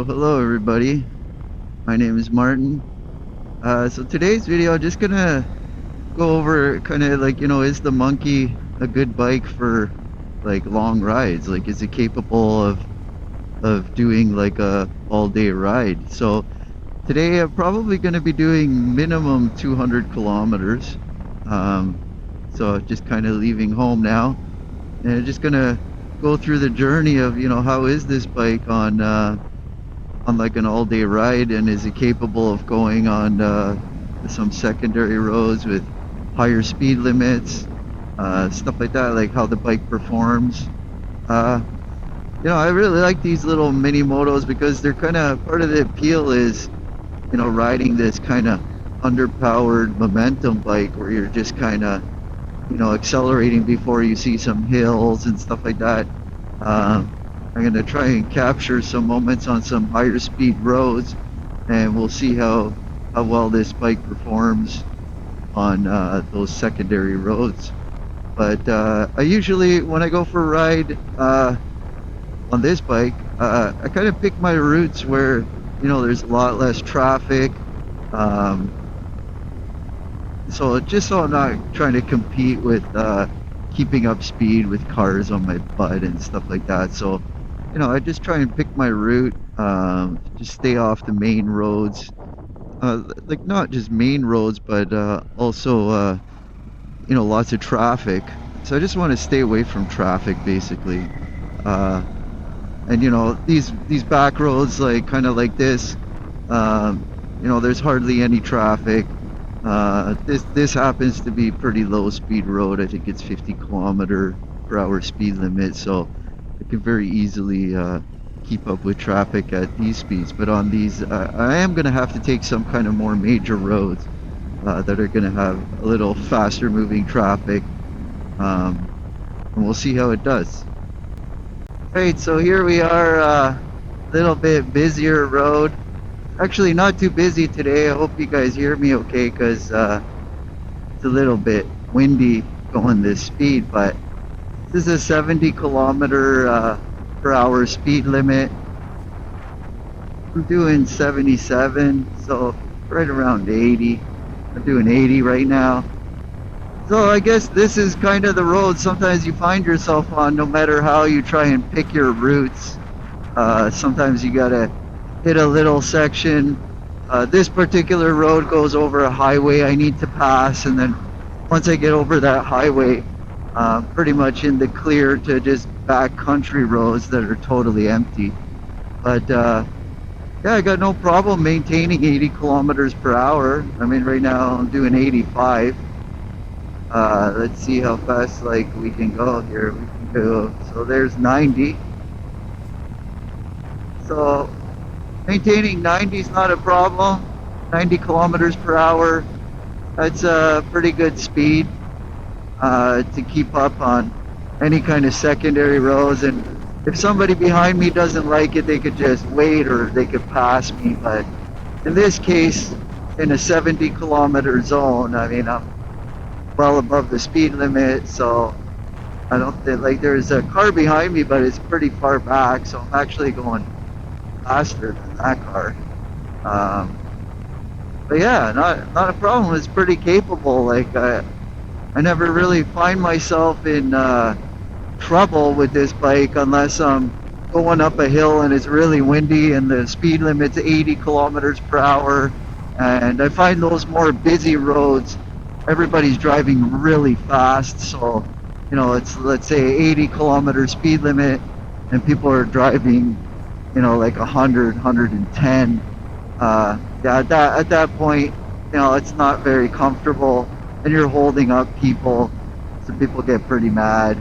So hello everybody, my name is Martin. So today's video, I'm just gonna go over kind of like, is the Monkey a good bike for like long rides? Like, is it capable of doing like a all-day ride? So today I'm probably gonna be doing minimum 200 kilometers. Um, so just kind of leaving home now, and I'm just gonna go through the journey of, how is this bike on like an all-day ride, and is it capable of going on some secondary roads with higher speed limits, stuff like that, like how the bike performs. uh, I really like these little mini motos because they're kind of part of the appeal is, riding this kind of underpowered momentum bike where you're just kind of, accelerating before you see some hills and stuff like that. I'm going to try and capture some moments on some higher speed roads, and we'll see how well this bike performs on those secondary roads. But I usually, when I go for a ride on this bike, I kind of pick my routes where, there's a lot less traffic. Um, so just so I'm not trying to compete with keeping up speed with cars on my butt and stuff like that. So, I just try and pick my route, just stay off the main roads, like not just main roads, but also, lots of traffic. So I just want to stay away from traffic, basically. Uh, and these back roads, like kind of like this, there's hardly any traffic. This happens to be pretty low speed road. I think it's 50 km/h speed limit, so it can very easily keep up with traffic at these speeds. But on these, I am going to have to take some kind of more major roads that are going to have a little faster moving traffic, and we'll see how it does. Right, so here we are, a little bit busier road. Actually, not too busy today. I hope you guys hear me okay, because it's a little bit windy going this speed, but this is a 70 km/h speed limit. I'm doing 77, so right around 80. I'm doing 80 right now. So I guess this is kind of the road sometimes you find yourself on, no matter how you try and pick your routes. Sometimes you gotta hit a little section. This particular road goes over a highway I need to pass, and then once I get over that highway, pretty much in the clear to just back country roads that are totally empty. But yeah, I got no problem maintaining 80 km/h. I mean, right now I'm doing 85. Let's see how fast we can go here. We can go, so there's 90. So maintaining 90 is not a problem. 90 km/h, that's a pretty good speed to keep up on any kind of secondary roads. And if somebody behind me doesn't like it, they could just wait, or they could pass me. But in this case, in a 70-kilometer zone, I mean, I'm well above the speed limit, so I don't think, there's a car behind me, but it's pretty far back, so I'm actually going faster than that car. But yeah, not a problem. It's pretty capable. I never really find myself in trouble with this bike unless I'm going up a hill and it's really windy and the speed limit's 80 km/h. And I find those more busy roads, everybody's driving really fast. So, it's, let's say, 80 kilometer speed limit, and people are driving, like 100, 110. Yeah, at that point, it's not very comfortable, and you're holding up people, so people get pretty mad.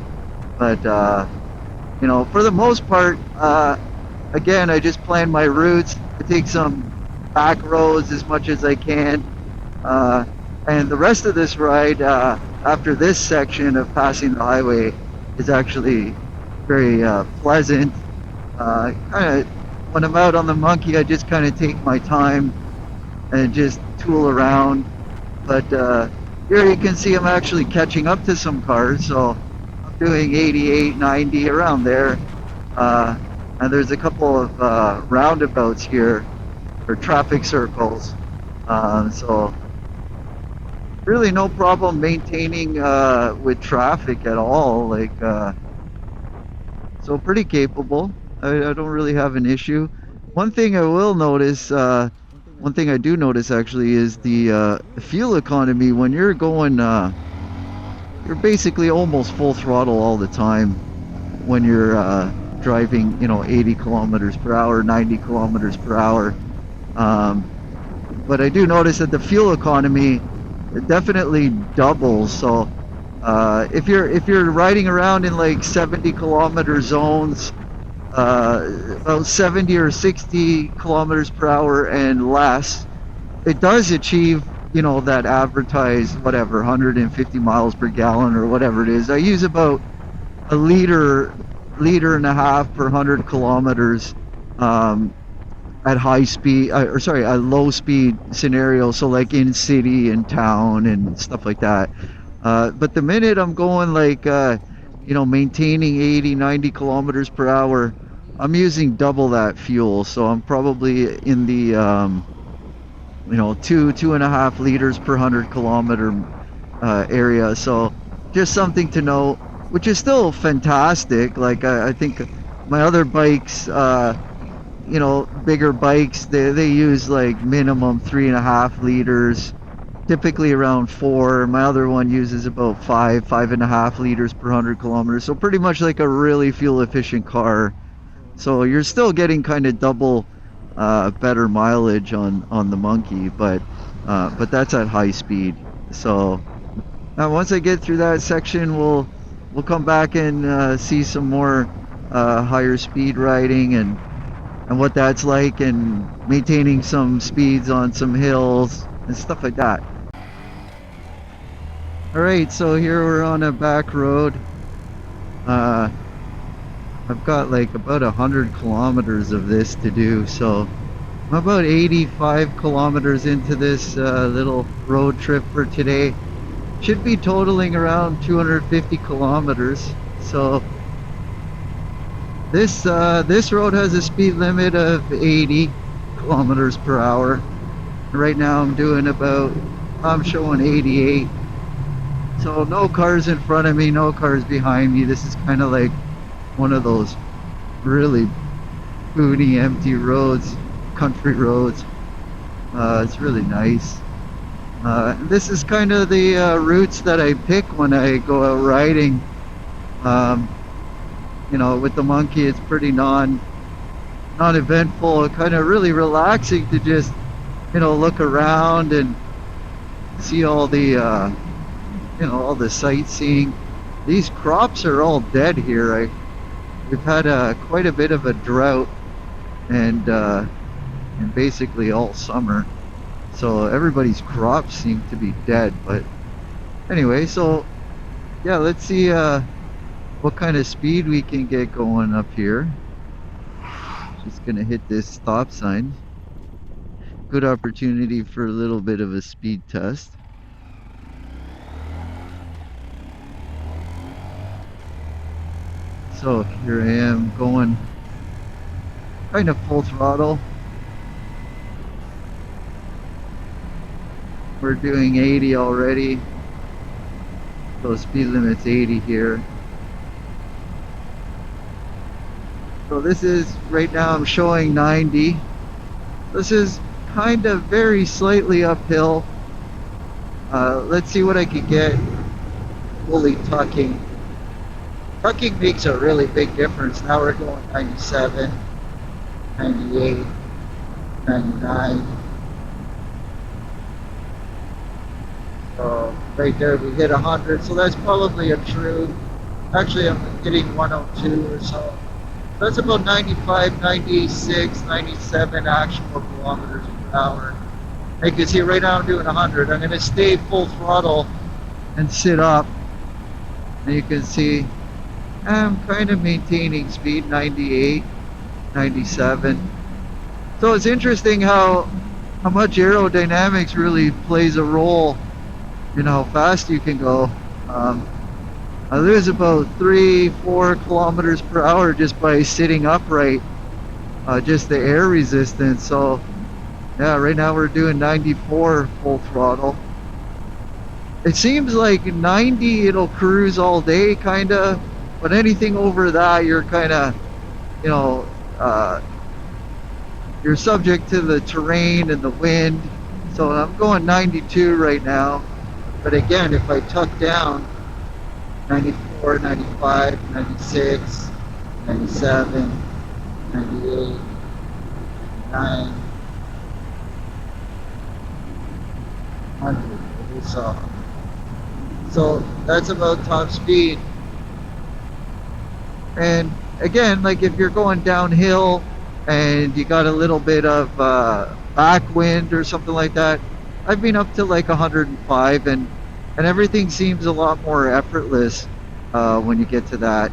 But for the most part, again, I just plan my routes. I take some back roads as much as I can, and the rest of this ride, after this section of passing the highway, is actually very pleasant. When I'm out on the Monkey, I just kind of take my time and just tool around. But here you can see I'm actually catching up to some cars, so I'm doing 88, 90, around there. And there's a couple of roundabouts here, or traffic circles. So really no problem maintaining with traffic at all. Like, so pretty capable. I don't really have an issue. One thing I will notice, one thing I do notice actually is the fuel economy when you're going, you're basically almost full throttle all the time when you're driving, 80 kilometers per hour, 90 kilometers per hour. Um, but I do notice that the fuel economy definitely doubles. So if you're riding around in like 70 kilometer zones, about 70 or 60 kilometers per hour and less, it does achieve, that advertised whatever 150 miles per gallon or whatever it is. I use about a liter and a half per 100 kilometers um, at high speed, or sorry, a low speed scenario. So like in city and town and stuff like that. But the minute I'm going like, maintaining 80, 90 kilometers per hour, I'm using double that fuel. So I'm probably in the, 2.5 liters per 100 kilometer area. So just something to know, which is still fantastic. Like I think my other bikes, bigger bikes, they use like minimum 3.5 liters, typically around 4. My other one uses about 5.5 liters per 100 kilometers. So pretty much like a really fuel efficient car. So you're still getting kind of double better mileage on the Monkey, but that's at high speed. So once I get through that section, we'll come back and see some more higher speed riding and what that's like, and maintaining some speeds on some hills and stuff like that. All right, so here we're on a back road. Uh, I've got like about 100 kilometers of this to do, so I'm about 85 kilometers into this little road trip for today. Should be totaling around 250 kilometers. So this road has a speed limit of 80 kilometers per hour. Right now I'm showing 88. So no cars in front of me, no cars behind me. This is kind of like one of those really boony, empty roads, country roads. It's really nice. This is kind of the routes that I pick when I go out riding. With the Monkey, it's pretty non-eventful, kind of really relaxing to just, look around and see all the, all the sightseeing. These crops are all dead here. We've had quite a bit of a drought, and basically all summer. So everybody's crops seem to be dead. But anyway, so yeah, let's see what kind of speed we can get going up here. Just gonna hit this stop sign. Good opportunity for a little bit of a speed test. So here I am going kind of full throttle. We're doing 80 already. So speed limit's 80 here. So this is, right now I'm showing 90. This is kind of very slightly uphill. Let's see what I can get fully tucking. Tucking makes a really big difference. Now we're going 97, 98, 99. So right there we hit 100. So that's probably a true, actually I'm hitting 102 or so. That's about 95, 96, 97 actual kilometers per hour. You can see right now I'm doing 100. I'm going to stay full throttle and sit up. And you can see I'm kind of maintaining speed, 98, 97. So it's interesting how much aerodynamics really plays a role in how fast you can go. I lose about 3-4 kilometers per hour just by sitting upright, just the air resistance. So yeah, right now we're doing 94 full throttle. It seems like 90 it'll cruise all day kind of, but anything over that you're kind of, you know, uh, you're subject to the terrain and the wind. So I'm going 92 right now, but again, if I tuck down, 94, 95, 96, 97, 98, 9, 100. So that's about top speed. And again, like if you're going downhill and you got a little bit of backwind or something like that, I've been up to like 105, and everything seems a lot more effortless when you get to that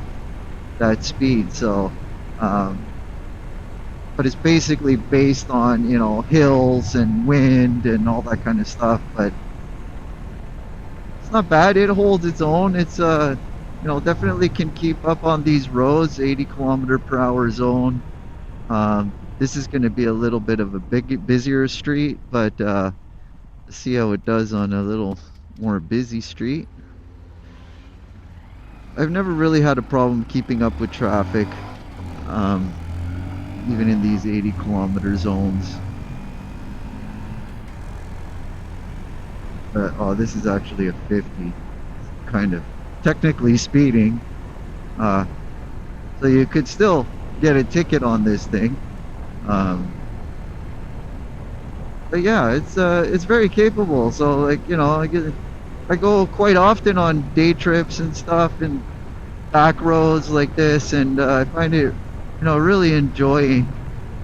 speed. So but it's basically based on, you know, hills and wind and all that kind of stuff. But it's not bad. It holds its own. It's you know, definitely can keep up on these roads, 80 km/h zone. This is going to be a little bit of a busier street, but let's see how it does on a little more busy street. I've never really had a problem keeping up with traffic, um, even in these 80 km zones. Oh, this is actually a 50, kind of technically speeding. So you could still get a ticket on this thing. But yeah, it's very capable. So like, you know, I go quite often on day trips and stuff and back roads like this, and I find it, you know, I really enjoy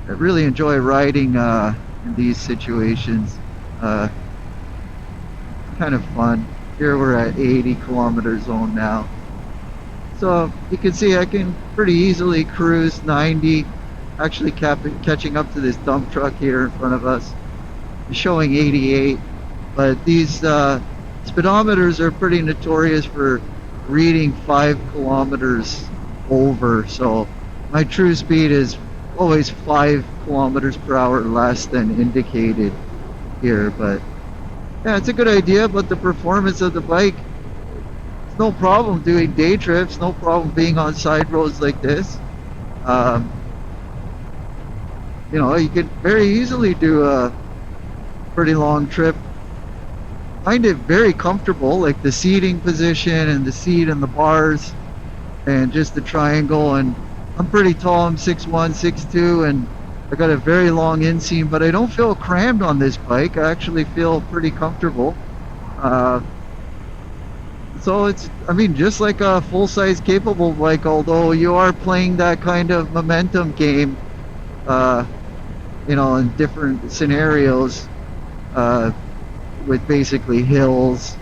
riding in these situations. Kind of fun. Here we're at 80 km zone now. So you can see I can pretty easily cruise 90, actually catching up to this dump truck here in front of us. It's showing 88, but these speedometers are pretty notorious for reading 5 kilometers over. So my true speed is always 5 km/h less than indicated here. But yeah, it's a good idea, but the performance of the bike, it's no problem doing day trips, no problem being on side roads like this. You know, you could very easily do a pretty long trip. Find it very comfortable, like the seating position and the seat and the bars and just the triangle. And I'm pretty tall, I'm 6'1", 6'2", and I got a very long inseam, but I don't feel crammed on this bike. I actually feel pretty comfortable. So it's, I mean, just like a full-size capable bike, although you are playing that kind of momentum game, you know, in different scenarios, with basically hills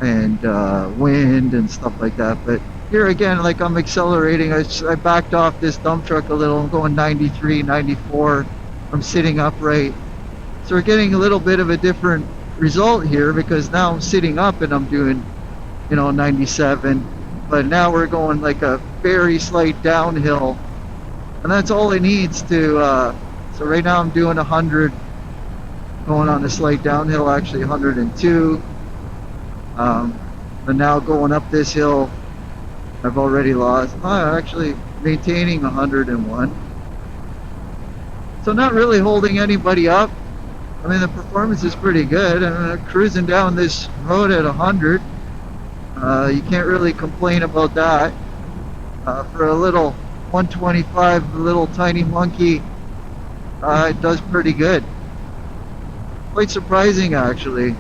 and wind and stuff like that. But here again, like I'm accelerating, I backed off this dump truck a little. I'm going 93, 94. I'm sitting upright. So we're getting a little bit of a different result here, because now I'm sitting up and I'm doing, you know, 97. But now we're going like a very slight downhill. And that's all it needs to, so right now I'm doing 100, going on a slight downhill, actually 102. But now going up this hill, I've already lost, actually maintaining 101. So not really holding anybody up. I mean, the performance is pretty good. I'm cruising down this road at 100. You can't really complain about that. For a little 125, a little tiny monkey, it does pretty good. Quite surprising, actually.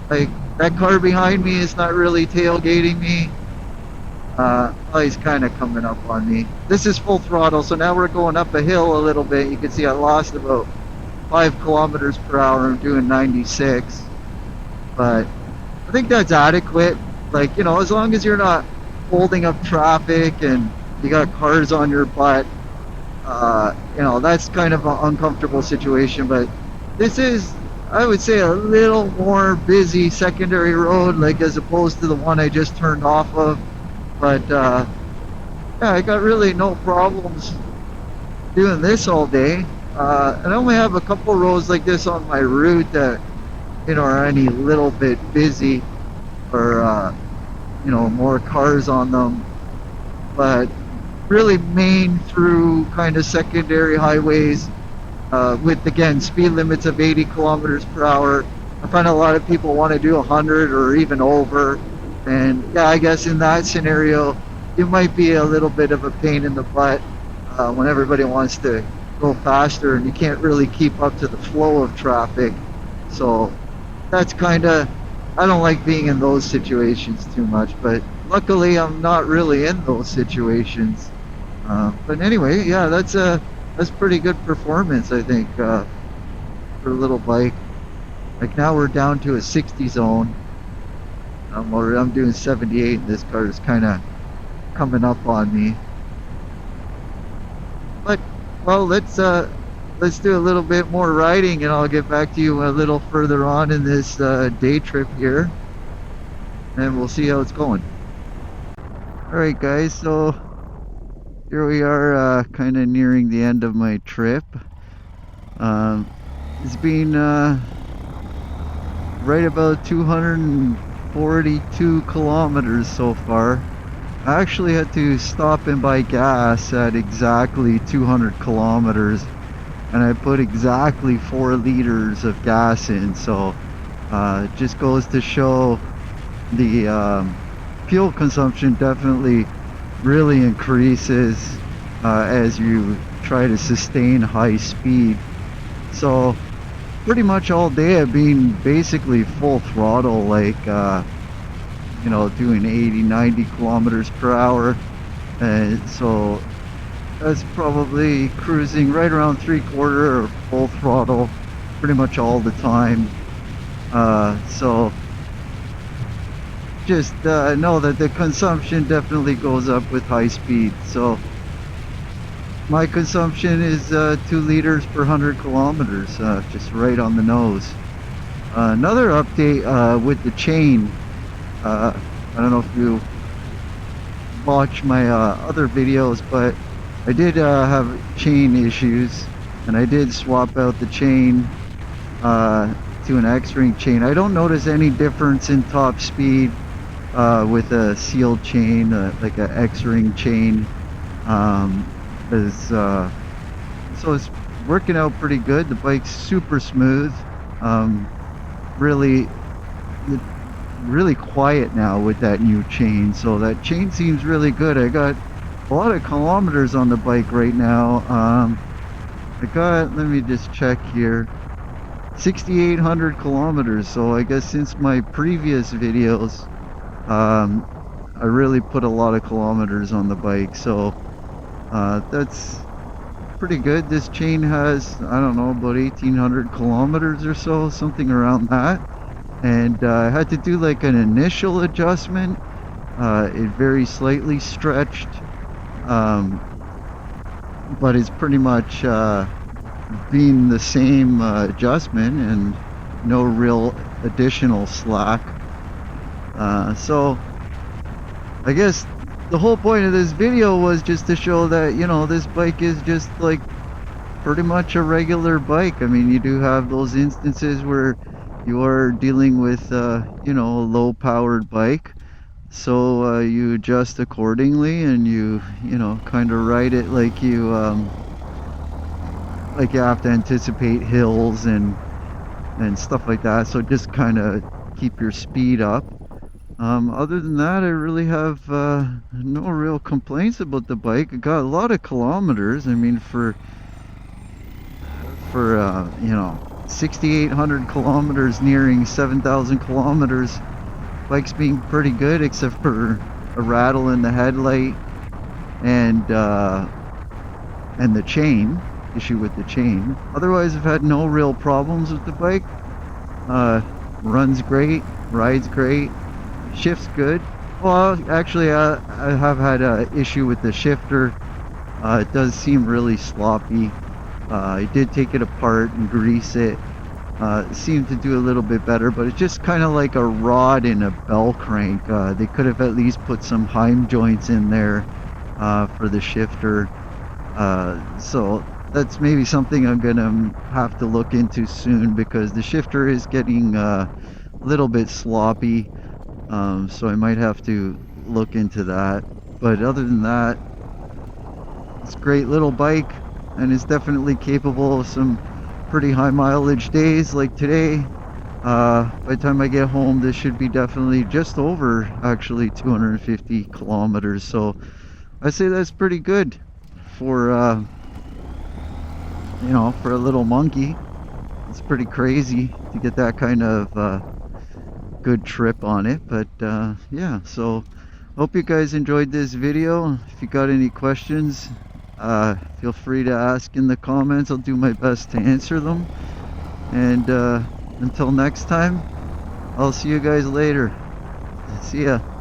Like, that car behind me is not really tailgating me. Oh, he's kind of coming up on me. This is full throttle, so now we're going up a hill a little bit. You can see I lost about 5 km/h. I'm doing 96. But I think that's adequate. Like, you know, as long as you're not holding up traffic and you got cars on your butt, you know, that's kind of an uncomfortable situation. But this is, I would say, a little more busy secondary road, like as opposed to the one I just turned off of. But yeah, I got really no problems doing this all day. And I only have a couple roads like this on my route that, are any little bit busy or, more cars on them. But really main through kind of secondary highways, with, again, speed limits of 80 kilometers per hour. I find a lot of people want to do 100 or even over. And yeah, I guess in that scenario, it might be a little bit of a pain in the butt when everybody wants to go faster and you can't really keep up to the flow of traffic. So that's kind of, I don't like being in those situations too much, but luckily I'm not really in those situations. But anyway, yeah, that's pretty good performance, I think, for a little bike. Like now we're down to a 60 zone. I'm doing 78, and this car is kind of coming up on me. But well, let's do a little bit more riding, and I'll get back to you a little further on in this day trip here, and we'll see how it's going. All right, guys. So here we are, kind of nearing the end of my trip. It's been right about 242 kilometers so far. I actually had to stop and buy gas at exactly 200 kilometers, and I put exactly 4 liters of gas in. So it just goes to show the fuel consumption definitely really increases as you try to sustain high speed. So pretty much all day I've been basically full throttle, like doing 80-90 kilometers per hour, and so that's probably cruising right around 3/4 or full throttle pretty much all the time. So just know that the consumption definitely goes up with high speed. So my consumption is 2 liters per 100 kilometers, just right on the nose. Another update with the chain. I don't know if you watch my other videos, but I did have chain issues, and I did swap out the chain to an X-ring chain. I don't notice any difference in top speed with a sealed chain, like an X-ring chain. So it's working out pretty good. The bike's super smooth. Really quiet now with that new chain, so that chain seems really good. I got a lot of kilometers on the bike right now. I got, let me just check here, 6,800 kilometers. So I guess since my previous videos, I really put a lot of kilometers on the bike, so that's pretty good. This chain has, I don't know, about 1,800 kilometers or so, something around that. And I had to do like an initial adjustment. It very slightly stretched, but it's pretty much been the same adjustment and no real additional slack. So I guess the whole point of this video was just to show that, this bike is just like pretty much a regular bike. I mean, you do have those instances where you are dealing with a low powered bike, so you adjust accordingly, and you kind of ride it like you have to anticipate hills and stuff like that, so just kind of keep your speed up. Other than that, I really have no real complaints about the bike. I got a lot of kilometers. I mean, for 6,800 kilometers, nearing 7,000 kilometers, bike's being pretty good, except for a rattle in the headlight and the chain issue with the chain. Otherwise, I've had no real problems with the bike. Runs great, rides great, shifts good. Well, actually, I have had an issue with the shifter. It does seem really sloppy. I did take it apart and grease it, seemed to do a little bit better, but it's just kind of like a rod in a bell crank. They could have at least put some heim joints in there for the shifter. So that's maybe something I'm gonna have to look into soon, because the shifter is getting a little bit sloppy. So I might have to look into that. But other than that, it's a great little bike, and it's definitely capable of some pretty high mileage days like today. By the time I get home, this should be definitely just over actually 250 kilometers. So I say that's pretty good for for a little monkey. It's pretty crazy to get that kind of good trip on it. But yeah, so hope you guys enjoyed this video. If you got any questions, feel free to ask in the comments. I'll do my best to answer them. And until next time, I'll see you guys later. See ya.